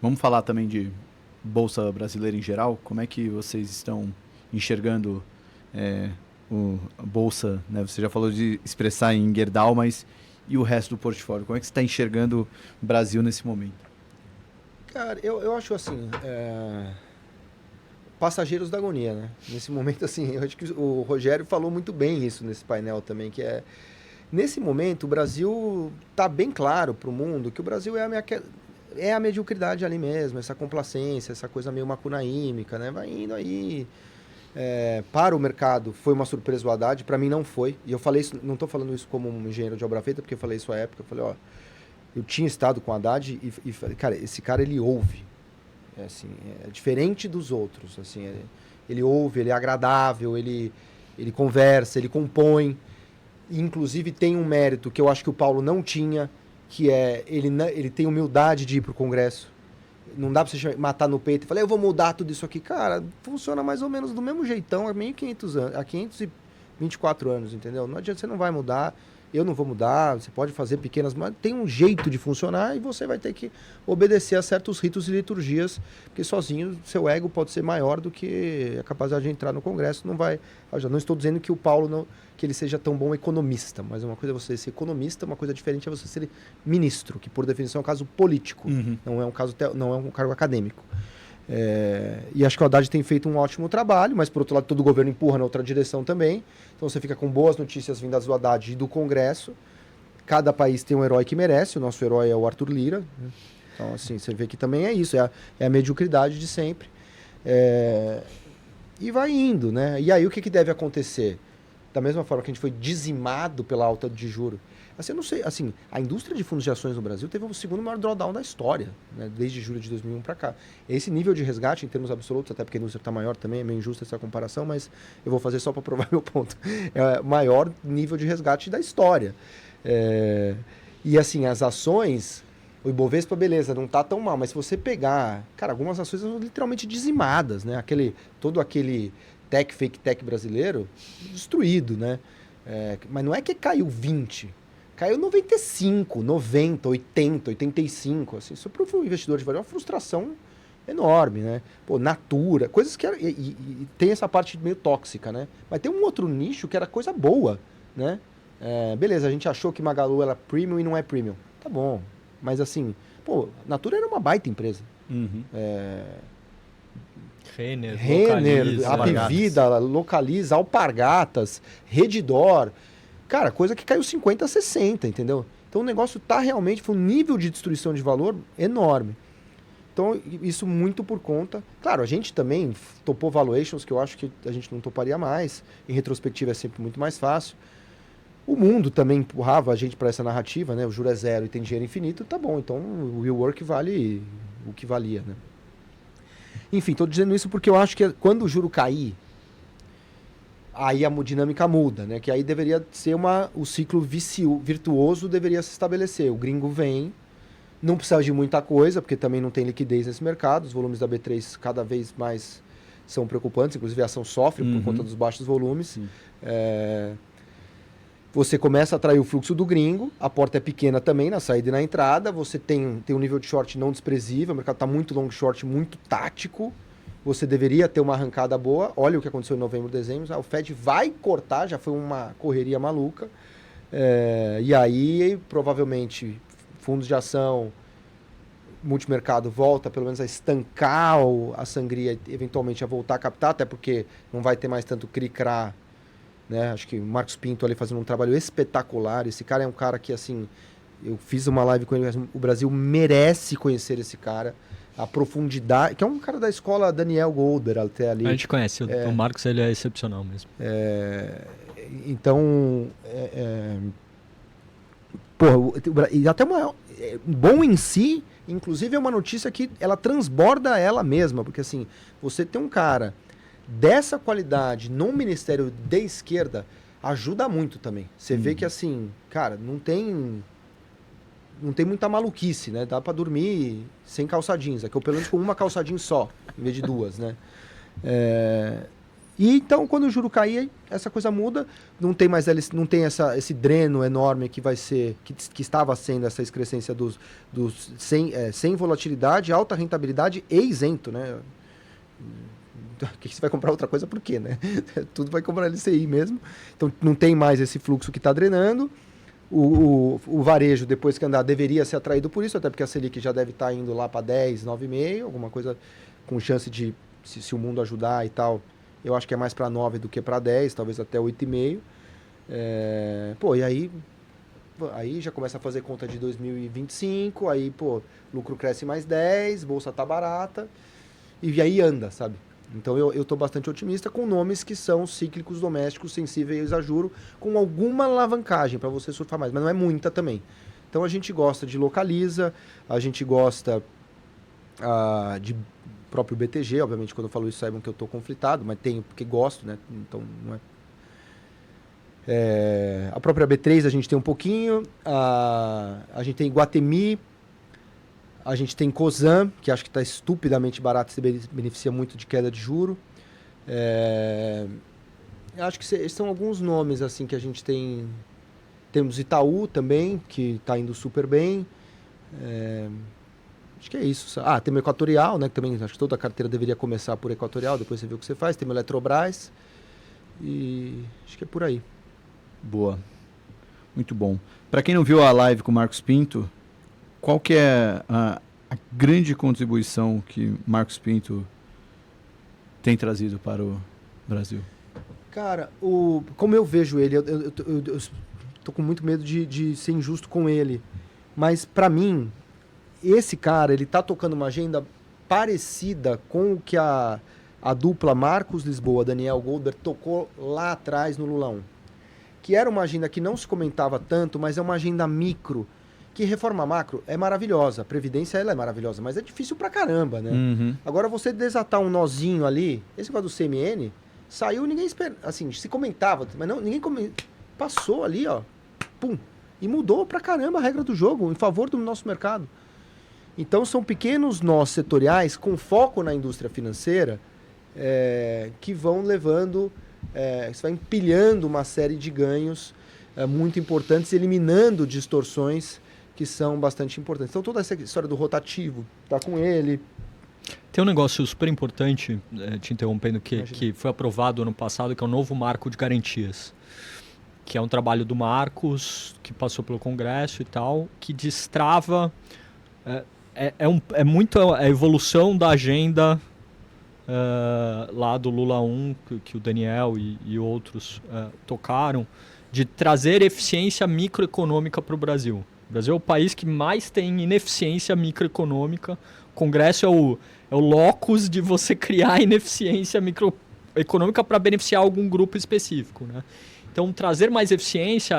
Vamos falar também de Bolsa Brasileira em geral. Como é que vocês estão enxergando a Bolsa? Né? Você já falou de expressar em Gerdau, mas e o resto do portfólio? Como é que você está enxergando o Brasil nesse momento? Cara, eu acho assim, passageiros da agonia, né? Nesse momento, assim, eu acho que o Rogério falou muito bem isso nesse painel também, que nesse momento, o Brasil tá bem claro para o mundo que o Brasil é a mediocridade ali mesmo, essa complacência, essa coisa meio macunaímica, né? Vai indo aí. Para o mercado, foi uma surpresa o Haddad, para mim não foi. E eu falei isso, não estou falando isso como um engenheiro de obra feita, porque eu falei isso à época. Eu falei, ó, eu tinha estado com o Haddad e falei, cara, esse cara, ele ouve. Assim, é diferente dos outros. Assim, ele ouve, ele é agradável, ele conversa, ele compõe. E, inclusive, tem um mérito que eu acho que o Paulo não tinha, que é ele tem humildade de ir para o Congresso. Não dá pra você matar no peito e falar, eu vou mudar tudo isso aqui. Cara, funciona mais ou menos do mesmo jeitão há 1.500 anos, há 524 anos, entendeu? Não adianta, você não vai mudar, eu não vou mudar, você pode fazer pequenas, mas tem um jeito de funcionar e você vai ter que obedecer a certos ritos e liturgias, porque sozinho seu ego pode ser maior do que a capacidade de entrar no Congresso. Não vai. Eu já não estou dizendo que o Paulo não, que ele seja tão bom economista, mas uma coisa é você ser economista, uma coisa diferente é você ser ministro, que por definição é um caso político, não é um caso não é um cargo acadêmico. E acho que o Haddad tem feito um ótimo trabalho, mas por outro lado todo o governo empurra na outra direção também. Então você fica com boas notícias vindas do Haddad e do Congresso. Cada país tem um herói que merece, o nosso herói é o Arthur Lira. Então assim, você vê que também é isso, é a mediocridade de sempre. E vai indo, né? E aí o que deve acontecer? Da mesma forma que a gente foi dizimado pela alta de juros. Assim, eu não sei, assim, a indústria de fundos de ações no Brasil teve o segundo maior drawdown da história, né, desde julho de 2001 para cá. Esse nível de resgate, em termos absolutos, até porque a indústria está maior também, é meio injusta essa comparação, mas eu vou fazer só para provar meu ponto. É o maior nível de resgate da história. E assim, as ações, o Ibovespa, beleza, não está tão mal, mas se você pegar, cara, algumas ações são literalmente dizimadas, né? Todo aquele fake tech brasileiro, destruído, né? Mas não é que caiu 20%. Caiu 95, 90, 80, 85. Assim, isso para o investidor de valor é uma frustração enorme, né? Pô, Natura, coisas que... E tem essa parte meio tóxica, né? Mas tem um outro nicho que era coisa boa, né? Beleza, a gente achou que Magalu era premium e não é premium. Tá bom. Mas assim, pô, Natura era uma baita empresa. Renner, Apivida, Localiza, Alpargatas, Redditor... Cara, coisa que caiu 50, 60, entendeu? Então o negócio foi um nível de destruição de valor enorme. Então isso muito por conta... Claro, a gente também topou valuations que eu acho que a gente não toparia mais. Em retrospectiva é sempre muito mais fácil. O mundo também empurrava a gente para essa narrativa, né? O juro é zero e tem dinheiro infinito, tá bom. Então o WeWork vale o que valia, né? Enfim, estou dizendo isso porque eu acho que quando o juro cair, aí a dinâmica muda, né? Que aí deveria ser o ciclo virtuoso deveria se estabelecer. O gringo vem, não precisa de muita coisa, porque também não tem liquidez nesse mercado. Os volumes da B3 cada vez mais são preocupantes, inclusive a ação sofre por conta dos baixos volumes. Você começa a atrair o fluxo do gringo, a porta é pequena também na saída e na entrada, você tem um nível de short não desprezível, o mercado está muito long short, muito tático. Você deveria ter uma arrancada boa. Olha o que aconteceu em novembro, dezembro. O Fed vai cortar, já foi uma correria maluca. E aí, provavelmente, fundos de ação, multimercado volta pelo menos a estancar a sangria, eventualmente a voltar a captar, até porque não vai ter mais tanto cri-cra, né? Acho que o Marcos Pinto ali fazendo um trabalho espetacular. Esse cara é um cara que, assim, eu fiz uma live com ele, o Brasil merece conhecer esse cara. A profundidade, que é um cara da escola Daniel Goldberg até ali. A gente conhece, o Marcos ele é excepcional mesmo. Então, e até bom em si, inclusive é uma notícia que ela transborda ela mesma, porque assim, você tem um cara dessa qualidade no ministério de esquerda, ajuda muito também. Você vê que assim, cara, não tem muita maluquice, né? Dá pra dormir sem calça jeans. Aqui eu pelo menos com uma calça jeans só, em vez de duas, né? E então, quando o juro cair, essa coisa muda, não tem mais não tem esse dreno enorme que vai ser, que estava sendo essa excrescência dos sem volatilidade, alta rentabilidade e isento, né? Que você vai comprar outra coisa por quê, né? Tudo vai comprar LCI mesmo. Então não tem mais esse fluxo que está drenando. O varejo, depois que andar, deveria ser atraído por isso, até porque a Selic já deve estar indo lá para 10, 9,5, alguma coisa com chance de, se o mundo ajudar e tal, eu acho que é mais para 9 do que para 10, talvez até 8,5. E aí já começa a fazer conta de 2025, aí, lucro cresce mais 10, bolsa tá barata, e aí anda, sabe? Então eu estou bastante otimista com nomes que são cíclicos domésticos, sensíveis a juro, com alguma alavancagem para você surfar mais, mas não é muita também. Então a gente gosta de Localiza, a gente gosta de próprio BTG, obviamente quando eu falo isso saibam que eu estou conflitado, mas tenho porque gosto, né? Então não é... a própria B3 a gente tem um pouquinho, a gente tem Iguatemi, a gente tem Cosan, que acho que está estupidamente barato, se beneficia muito de queda de juro. Acho que esses são alguns nomes assim que a gente tem. Temos Itaú também, que está indo super bem. Acho que é isso. Tem o Equatorial, né? Que também acho que toda a carteira deveria começar por Equatorial, depois você vê o que você faz. Tem o Eletrobras. E acho que é por aí. Boa. Muito bom. Para quem não viu a live com o Marcos Pinto, qual que é a grande contribuição que Marcos Pinto tem trazido para o Brasil? Cara, como eu vejo ele, eu tô com muito medo de ser injusto com ele. Mas, para mim, esse cara, ele tá tocando uma agenda parecida com o que a dupla Marcos Lisboa, Daniel Goldberg, tocou lá atrás no Lula 1. Que era uma agenda que não se comentava tanto, mas é uma agenda micro, que reforma macro é maravilhosa, a Previdência ela é maravilhosa, mas é difícil pra caramba, né? Uhum. Agora você desatar um nozinho ali, esse negócio do CMN, saiu, ninguém espera, assim, se comentava, mas não, ninguém passou ali, ó, pum, e mudou pra caramba a regra do jogo, em favor do nosso mercado. Então são pequenos nós setoriais com foco na indústria financeira que vão levando, você vai empilhando uma série de ganhos muito importantes, eliminando distorções que são bastante importantes. Então toda essa história do rotativo tá com ele. Tem um negócio super importante, te interrompendo, que foi aprovado ano passado, que é o novo marco de garantias. Que é um trabalho do Marcos, que passou pelo Congresso e tal, que destrava... É muito a evolução da agenda lá do Lula 1, que o Daniel e outros tocaram, de trazer eficiência microeconômica para o Brasil. O Brasil é o país que mais tem ineficiência microeconômica. O Congresso é o locus de você criar ineficiência microeconômica para beneficiar algum grupo específico, né? Então, trazer mais eficiência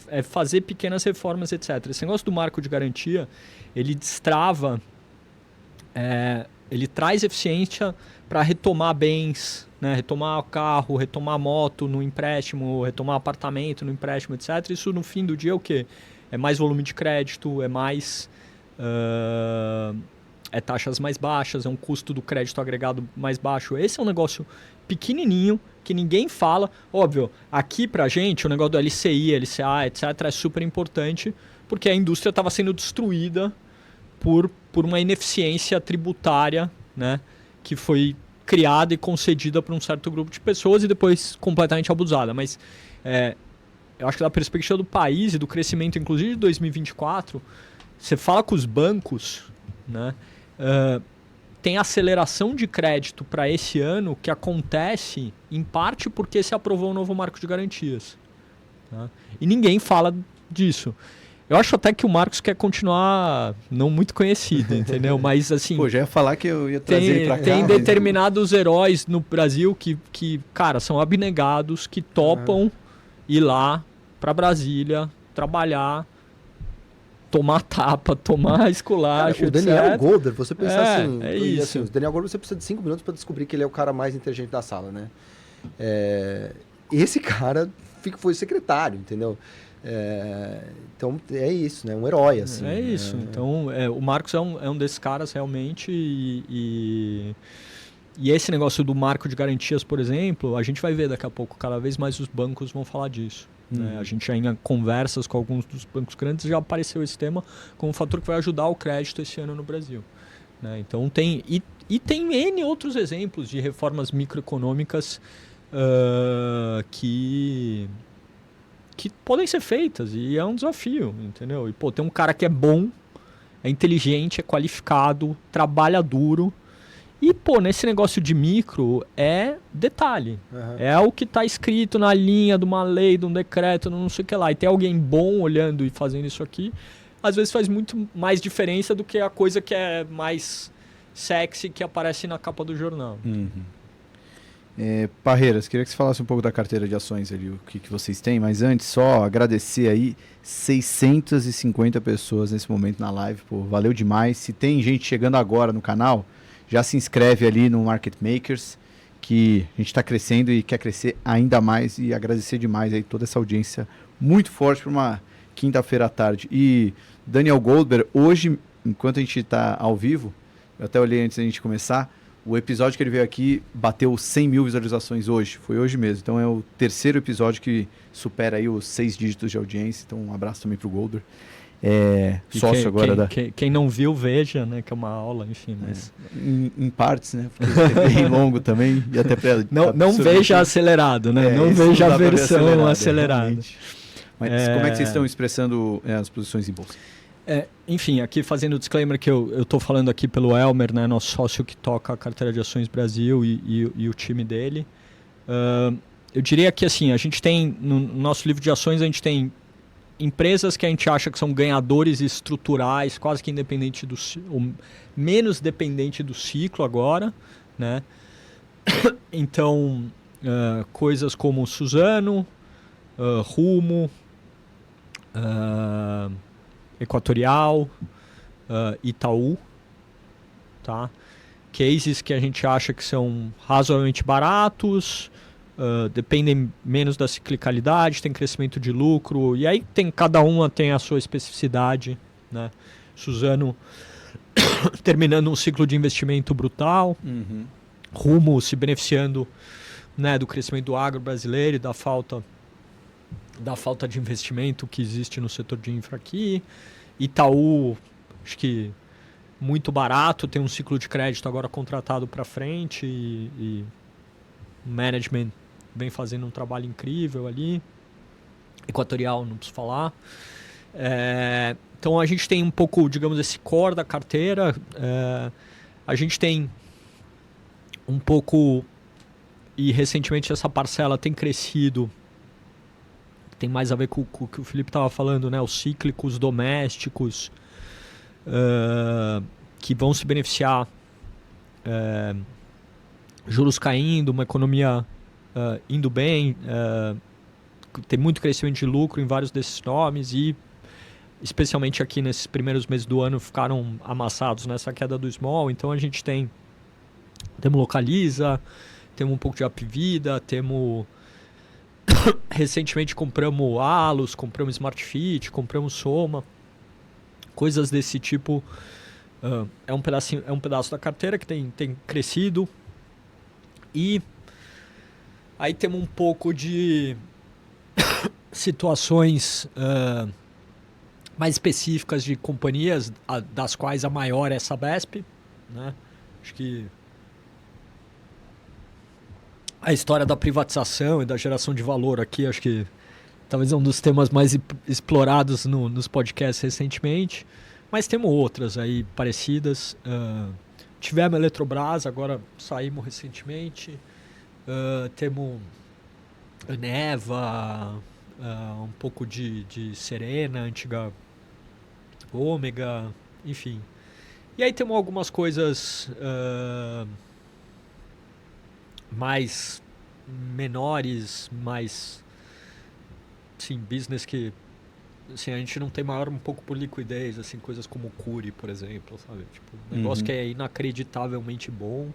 é fazer pequenas reformas, etc. Esse negócio do marco de garantia, ele destrava, ele traz eficiência para retomar bens, né? Retomar carro, retomar moto no empréstimo, retomar apartamento no empréstimo, etc. Isso, no fim do dia, é o quê? É mais volume de crédito, é mais... taxas mais baixas, é um custo do crédito agregado mais baixo. Esse é um negócio pequenininho, que ninguém fala. Óbvio, aqui pra gente, o negócio do LCI, LCA, etc. é super importante, porque a indústria estava sendo destruída por uma ineficiência tributária, né, que foi criada e concedida por um certo grupo de pessoas e depois completamente abusada. Mas eu acho que da perspectiva do país e do crescimento, inclusive de 2024, você fala com os bancos, né, tem aceleração de crédito para esse ano que acontece em parte porque se aprovou um novo marco de garantias. Tá? E ninguém fala disso. Eu acho até que o Marcos quer continuar não muito conhecido, entendeu? Mas assim... Pô, já ia falar que eu ia trazer ele pra cá. Tem determinados heróis no Brasil que, cara, são abnegados, que topam ir lá para Brasília, trabalhar, tomar tapa, tomar esculacho, cara, o Daniel Goldberg, você pensar assim... isso. O Daniel Goldberg, você precisa de 5 minutos para descobrir que ele é o cara mais inteligente da sala, né? Esse cara foi secretário, entendeu? Então é isso, né? Um herói, assim. É isso. Então, o Marcos é um desses caras realmente E esse negócio do marco de garantias, por exemplo, a gente vai ver daqui a pouco, cada vez mais os bancos vão falar disso. Né? A gente ainda conversas com alguns dos bancos grandes, já apareceu esse tema como um fator que vai ajudar o crédito esse ano no Brasil. Né? Então tem... E tem N outros exemplos de reformas microeconômicas que podem ser feitas, e é um desafio, entendeu? E, pô, tem um cara que é bom, é inteligente, é qualificado, trabalha duro, e, pô, nesse negócio de micro é detalhe. Uhum. É o que está escrito na linha de uma lei, de um decreto, não sei o que lá. E tem alguém bom olhando e fazendo isso aqui, às vezes faz muito mais diferença do que a coisa que é mais sexy que aparece na capa do jornal. Parreiras, queria que você falasse um pouco da carteira de ações ali, o que vocês têm, mas antes só agradecer aí 650 pessoas nesse momento na live, pô, valeu demais. Se tem gente chegando agora no canal, já se inscreve ali no Market Makers, que a gente está crescendo e quer crescer ainda mais, e agradecer demais aí toda essa audiência muito forte para uma quinta-feira à tarde. E Daniel Goldberg, hoje, enquanto a gente está ao vivo, eu até olhei antes da gente começar, o episódio que ele veio aqui bateu 100 mil visualizações hoje, foi hoje mesmo. Então é o terceiro episódio que supera aí os 6 dígitos de audiência. Então um abraço também pro Goldberg. Sócio agora quem não viu, veja, né? Que é uma aula, enfim. Mas... Em partes, né? Porque é bem longo também. E até pra não veja acelerado, né? Não veja a versão acelerada. Mas como é que vocês estão expressando as posições em bolsa? Enfim, aqui fazendo o disclaimer que eu estou falando aqui pelo Elmer, né, nosso sócio que toca a carteira de ações Brasil e o time dele. Eu diria que assim, a gente tem, no nosso livro de ações, a gente tem empresas que a gente acha que são ganhadores estruturais, quase que independente ou menos dependente do ciclo agora, né? Então, coisas como Suzano, Rumo, Equatorial, Itaú, tá? Cases que a gente acha que são razoavelmente baratos, dependem menos da ciclicalidade, tem crescimento de lucro, e aí cada uma tem a sua especificidade, né? Suzano terminando um ciclo de investimento brutal, Rumo se beneficiando, né, do crescimento do agro brasileiro e da falta de investimento que existe no setor de infra aqui. Itaú, acho que muito barato, tem um ciclo de crédito agora contratado para frente e o management vem fazendo um trabalho incrível ali. Equatorial, não preciso falar. Então a gente tem um pouco, digamos, esse core da carteira. A gente tem um pouco, e recentemente essa parcela tem crescido, tem mais a ver com o que o Felipe estava falando, né? Os cíclicos domésticos que vão se beneficiar, juros caindo, uma economia indo bem, tem muito crescimento de lucro em vários desses nomes e especialmente aqui nesses primeiros meses do ano ficaram amassados nessa queda do small. Então a gente temos Localiza, temos um pouco de Apvida, temos... Recentemente compramos Alus, compramos Smartfit, compramos Soma, coisas desse tipo. É um pedaço da carteira que tem crescido. E aí temos um pouco de situações mais específicas de companhias, das quais a maior é essa Sabesp, né? Acho que a história da privatização e da geração de valor aqui, acho que talvez é um dos temas mais explorados nos podcasts recentemente. Mas temos outras aí parecidas. Tivemos a Eletrobras, agora saímos recentemente. Temos Eneva, um pouco de Serena, antiga Ômega, enfim. E aí temos algumas coisas... mais menores, mais sim, business que assim, a gente não tem maior um pouco por liquidez, assim, coisas como o Curi, por exemplo, sabe? Tipo, um negócio que é inacreditavelmente bom.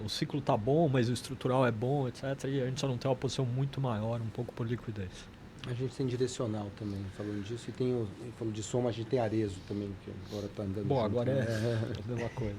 O ciclo tá bom, mas o estrutural é bom, etc. E a gente só não tem uma posição muito maior, um pouco por liquidez. A gente tem direcional também, falando disso. E tem falando de Soma, a gente tem Arezo também, que agora tá andando. Bom, junto, agora né? é a mesma coisa.